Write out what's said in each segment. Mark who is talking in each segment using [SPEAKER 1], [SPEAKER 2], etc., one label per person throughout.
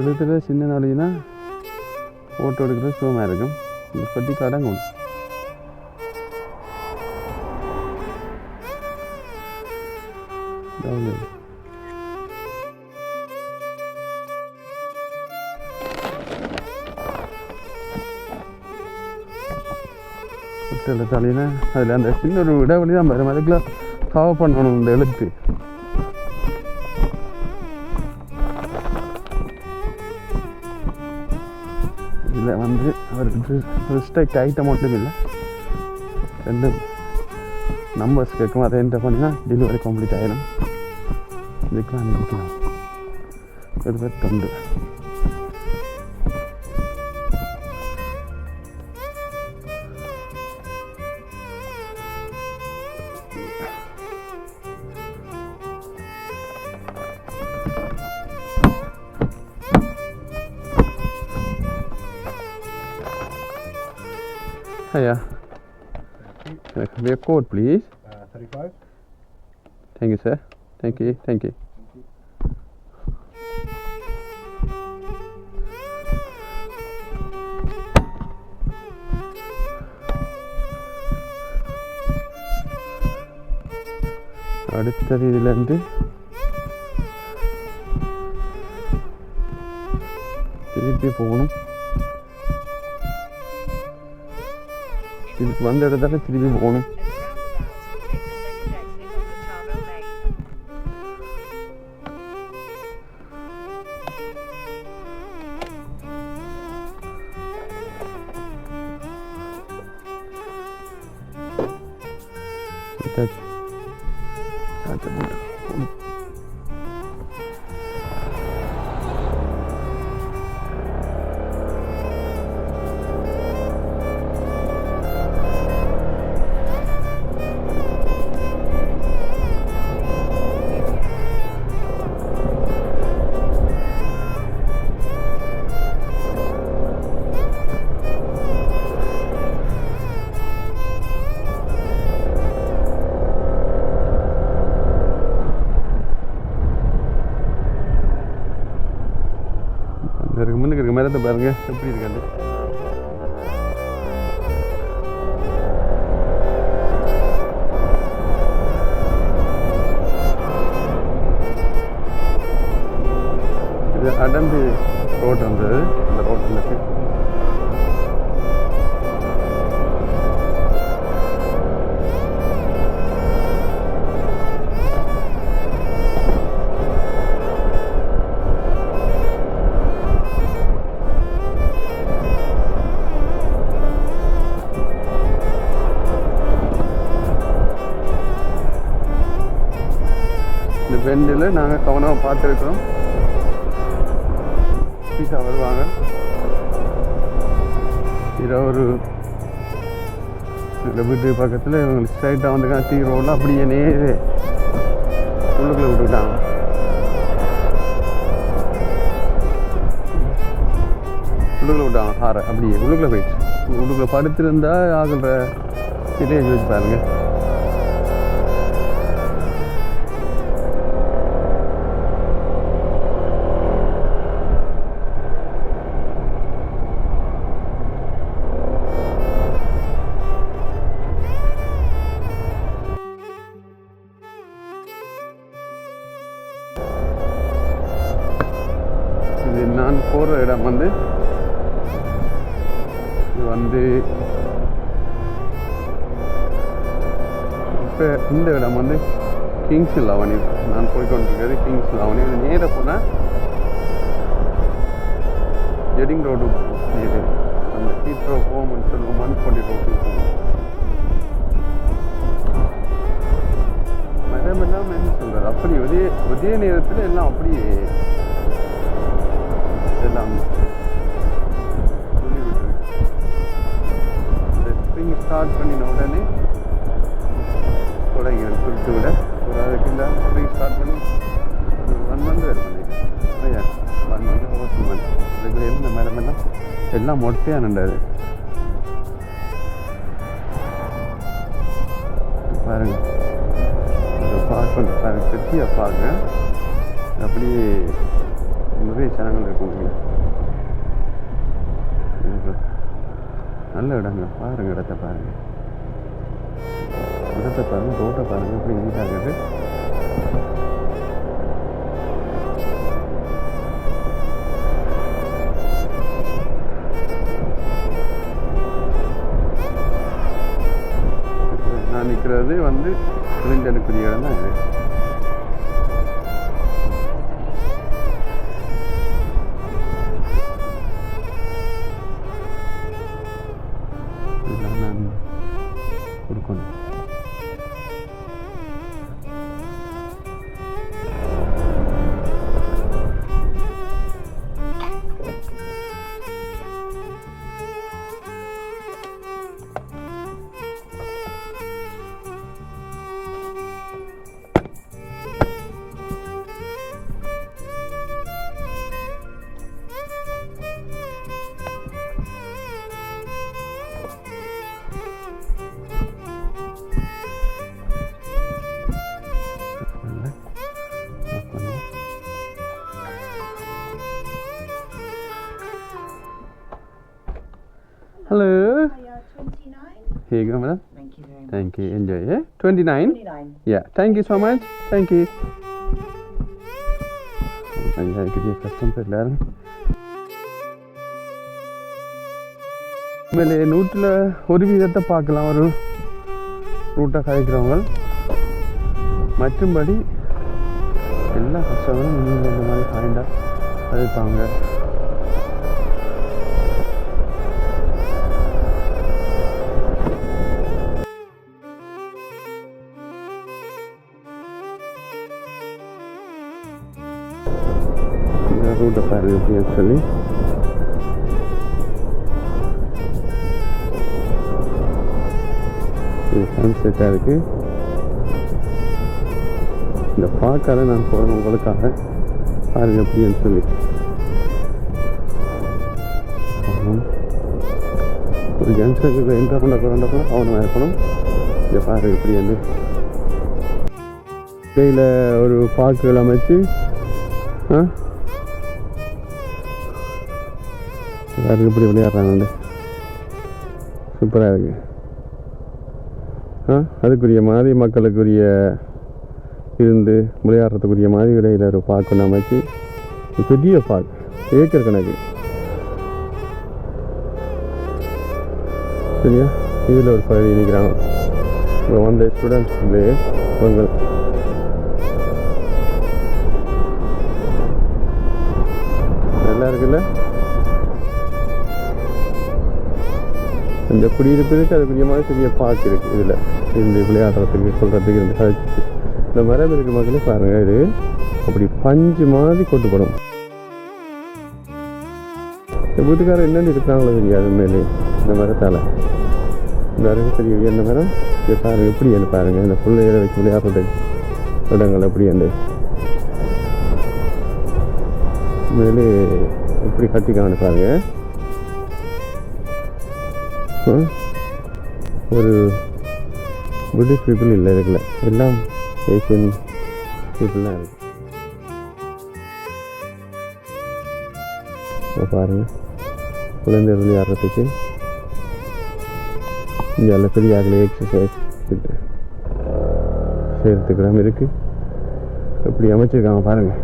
[SPEAKER 1] எழுத்துல சின்ன நாளைக்குன்னா ஃபோட்டோ எடுக்கிறது சுகமாக இருக்கும். இந்த பட்டி கடங்கும் தலையினா அதில் அந்த சின்ன ஒரு இடைவெளி தான் வரும். அதுக்குள்ள கவர் பண்ணணும் இந்த எழுத்து. இதில் வந்து அவருக்கு ரிஸ்ட்ரிக்ட் ஐட்டம் மட்டும் இல்லை, ரெண்டு நம்பர்ஸ் கேட்கும். அதை என்டர் பண்ணினா டெலிவரி கம்ப்ளீட் ஆகிடும். இதுக்கெலாம் நினைக்கலாம் 22. Hiya. Can I have your code, please?
[SPEAKER 2] 35.
[SPEAKER 1] Thank you, sir. Thank you. Thank you. அடுத்தது இதுலேருந்து திருப்பி போகணும். இதுக்கு வந்த இடத்துல திருப்பி போகணும். முன்னுக்கு இருக்க மரத்தை பாருங்க எப்படி இருக்காது. இது அடம்பி ரோட் வந்தது. இந்த ரோட்டில் இருக்கு. பெண்டில் நாங்கள் கவனமாக பார்த்துருக்கோம். பீஸா வருவாங்க. இதை ஒரு இந்த வீட்டு பக்கத்தில் இவங்க ஸ்ட்ரைட்டாக வந்துருக்காங்க. டீ ரோடில் அப்படியே நேரே உள்ளுக்குள்ளே விட்டுக்கிட்டாங்க. உள்ளுக்குள்ளே விட்டாங்க. ஆற அப்படியே உள்ளுக்குள்ளே போயிடுச்சு. உள்ளுக்குள்ளே படுத்திருந்தா ஆகிற இதே வச்சு பாருங்க. நான் போகிற இடம் வந்து இது வந்து இப்போ இந்த இடம் வந்து கிங்ஸ்ஹில் அவனி. நான் போய்கொண்டிருக்கிறது கிங்ஸ்ஹில் அவனி. இது நேராக போனால் ஜெடிங் ரோடு இது அந்த ஹீத்ரோ போகும்னு சொல்லுவோம். மண்பொண்டி ரோடு போகும். மரம் எல்லாம் என்ன சொல்கிறது, அப்படி ஒரே நேரத்தில் எல்லாம் அப்படியே எல்லாம் சொல்லி விட்டுருக்கு. இந்த ஸ்ப்ரிங் ஸ்டார்ட் பண்ணின உடனே தொடங்கி குறித்து விட ஒரு அதுக்கு இந்த ஸ்ப்ரிங் ஸ்டார்ட் பண்ணி ஒரு 1 month இருக்கும். ஐயா 1 month 2 months அதுக்குள்ளே இந்த மரமெல்லாம் எல்லாம் மொட்டையாக நண்டாது. பாருங்க பார்க்க பாருங்க, திருச்சியாக பாருங்க. அப்படியே நிறைய சேனங்கள் இருக்கும். நல்ல இடங்க பாருங்கள், இடத்த பாருங்கள், ரோட்டை பாருங்கள் எப்படி நீட்டாக இருக்குது. நான் நிற்கிறது வந்து கிளிண்டனுக்குரிய இடம் தான் இது. இதெல்லாம் நான் கொடுக்கணும். Hello.
[SPEAKER 2] Hiya, 29.
[SPEAKER 1] Here you go, madam.
[SPEAKER 2] Thank you very much.
[SPEAKER 1] Thank you. Enjoy. Yeah. 29.
[SPEAKER 2] 29.
[SPEAKER 1] Yeah. Thank you so much. Thank you. ஐயா பெரிய கஷ்டம் எல்லாரும் உண்மையிலே நூற்றில் ஒரு வீதத்தை பார்க்கலாம் ஒரு ரூட்டாக கதைக்கிறவங்க. மற்றும்படி எல்லா கஷ்டங்களும் நீங்கள் இந்த மாதிரி காய்ண்டாக கதைப்பாங்க. ரூட்டை பாரு அப்படின்னு சொல்லி இது சன்செட்டாக இருக்குது. இந்த பார்க்காத நான் போகிறேன் உங்களுக்காக பாருங்க அப்படின்னு சொல்லி. ஒரு ஜங்ஷனுக்கு என்ட்ரு பண்ண அவனை இருக்கணும். இதை பாரு இப்படி வந்து கையில் ஒரு பார்க்குகள் அமைச்சு எல்லாருக்கும் இப்படி விளையாடுறாங்க. சூப்பராக இருக்கு. அதுக்குரிய மாதிரி மக்களுக்குரிய இருந்து விளையாடுறதுக்குரிய மாதிரி இடையில் ஒரு பார்க் ஒன்று அமைச்சு பெரிய பார்க் ஏக்கர் கணக்கு. சரியா, இதில் ஒரு பகுதி நிற்கிறாங்க. இப்போ வந்த ஸ்டூடெண்ட்ஸ் இவங்க நல்லா இருக்குல்ல. இந்த குடியிருப்புக்கு அதுக்குரிய மாதிரி பெரிய பார்க் இருக்குது. இதில் இருந்து விளையாடுறதுக்கு சொல்கிறதுக்கு இருந்து கழிச்சு இந்த மரம் இருக்க மக்களே பாருங்கள். இது அப்படி பஞ்சு மாதிரி கொட்டுப்படும். இந்த வீட்டுக்காரர் என்னென்னு இருக்கிறாங்களோ தெரியாது மேலே இந்த மரத்தால். இந்த அருகு பெரிய உயர்ந்த மரம். இதை பாருங்கள் எப்படி என்ன பாருங்கள். இந்த பிள்ளைகளை வச்சு விளையாடுறதுக்கு இடங்கள் எப்படி அந்த மேலே எப்படி கட்டிக்கான்னு பாருங்கள். ஒரு பிரிட்டிஷ் பீப்புள் இல்லை இருக்குல்ல, எல்லாம் ஏஷியன் பீப்புள் தான் இருக்குது. பாருங்கள் குழந்தைகள் விளையாடுறதுக்கு இங்கே பெரிய ஆகலை எக்ஸசைஸ் செய்கிறதுக்கு இடம் இருக்குது. எப்படி அமைச்சிருக்காங்க பாருங்கள்.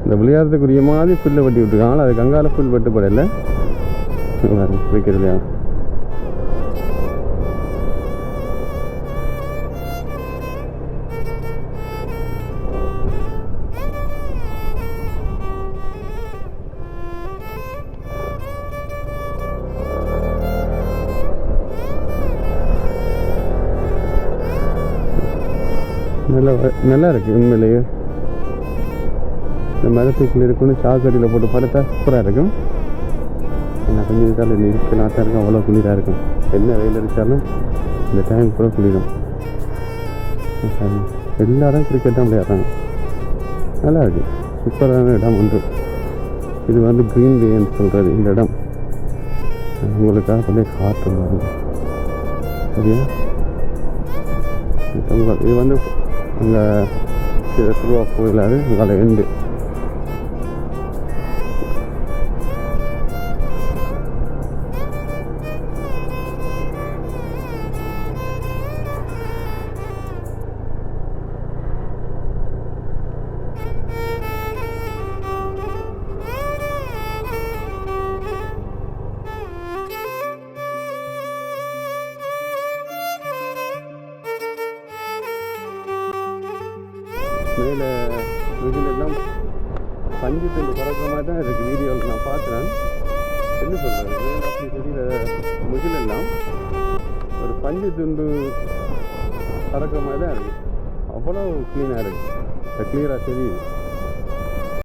[SPEAKER 1] இந்த விளையாடுறதுக்குரிய மாதிரி புல்லை வெட்டி விட்டுருக்காங்களா. அது கங்கால புல் வெட்டுப்படலை. வைக்கிறதுலையா நல்லா இருக்குது உண்மையிலேயே. இந்த மரத்துக்குள்ள இருக்குன்னு சாக்கடியில் போட்டு படுத்தா சூப்பராக இருக்கும். ஏன்னா கொஞ்சம் இருந்தாலும் இருக்கலாம் தான் இருக்கும். அவ்வளோ குளிராக இருக்கும். என்ன வெயில் அடித்தாலும் இந்த டைம் கூட குளிரும். எல்லாரும் கிரிக்கெட் தான் விளையாடுறாங்க. நல்லா இருக்குது. சூப்பரான இடம் ஒன்று. இது வந்து க்ரீன் வேன்னு சொல்கிறது இந்த இடம். உங்களுக்காக கொஞ்சம் காற்று வரும். சரியா, இது வந்து அங்கே திருவா கோயிலாது அங்கே எண்டு மேலே முகிலெல்லாம் பஞ்சு துண்டு பறக்கிற மாதிரி தான் இருக்குது. வீடியோவில் நான் பார்க்குறேன். என்ன சொல்கிறது, மேலே அப்படி தெரியல முகிலெல்லாம் ஒரு பஞ்சு துண்டு பறக்கிற மாதிரி தான் இருக்குது. அவ்வளோ க்ளீனாக இருக்குது, கிளியராக தெரியுது.